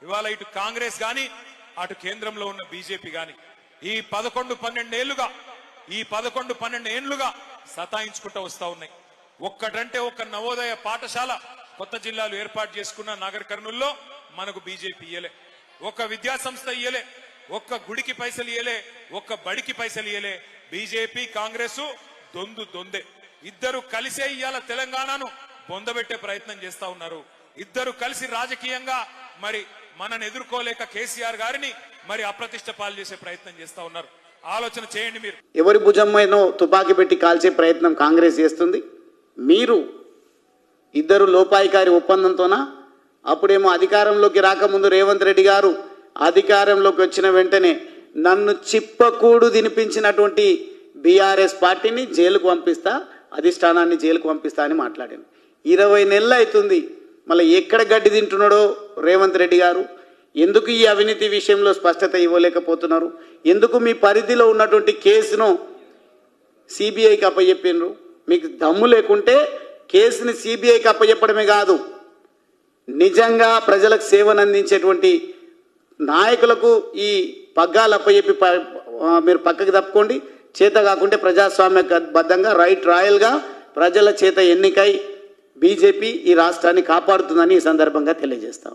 ఇవాళ ఇటు కాంగ్రెస్ గాని అటు కేంద్రంలో ఉన్న బీజేపీ గాని ఈ 11-12 ఏళ్లుగా సతాయించుకుంటూ వస్తా ఉన్నాయి. ఒక్కటంటే ఒక్క నవోదయ పాఠశాల కొత్త జిల్లాలు ఏర్పాటు చేసుకున్న నాగర్ కర్నూల్లో మనకు బీజేపీ ఇయ్యలే, ఒక్క విద్యా సంస్థ ఇయ్యలే, ఒక్క గుడికి పైసలు ఇయ్యలే, ఒక్క బడికి పైసలు ఇయ్యలే. బీజేపీ కాంగ్రెస్ దొందే. ఇద్దరు కలిసే ఇయ్యాల తెలంగాణను బొందబెట్టే ప్రయత్నం చేస్తా ఉన్నారు. ఇద్దరు కలిసి రాజకీయంగా మరి మనని ఎదుర్కోలేక కేసీఆర్ గారిని మరి అప్రతిష్ట పాలు చేసే ప్రయత్నం చేస్తా ఉన్నారు. ఆలోచన చేయండి. మీరు ఎవరి భుజమైనో తుపాకీ పెట్టి కాల్చే ప్రయత్నం కాంగ్రెస్ చేస్తుంది. మీరు ఇద్దరు లోపాయికారి ఒప్పందంతోనా? అప్పుడేమో అధికారంలోకి రాకముందు రేవంత్ రెడ్డి గారు అధికారంలోకి వచ్చిన వెంటనే నన్ను చిప్పకూడు తినిపించినటువంటి బీఆర్ఎస్ పార్టీని జైలుకు పంపిస్తా, అధిష్టానాన్ని జైలుకు పంపిస్తా అని మాట్లాడాను. 20 నెలలు అవుతుంది. మళ్ళీ ఎక్కడ గడ్డి తింటున్నాడో రేవంత్ రెడ్డి గారు. ఎందుకు ఈ అవినీతి విషయంలో స్పష్టత ఇవ్వలేకపోతున్నారు? ఎందుకు మీ పరిధిలో ఉన్నటువంటి కేసును సిబిఐకి అప్పచెప్పినారు? మీకు దమ్ము లేకుంటే కేసుని సిబిఐకి అప్పచెప్పడమే కాదు, నిజంగా ప్రజలకు సేవను అందించేటువంటి నాయకులకు ఈ పగ్గాలు అప్పచెప్పి మీరు పక్కకి తప్పుకోండి. చేత కాకుంటే ప్రజాస్వామ్యబద్ధంగా రాయల్గా ప్రజల చేత ఎన్నికై బీజేపీ ఈ రాష్ట్రాన్ని కాపాడుతుందని ఈ సందర్భంగా తెలియజేస్తాం.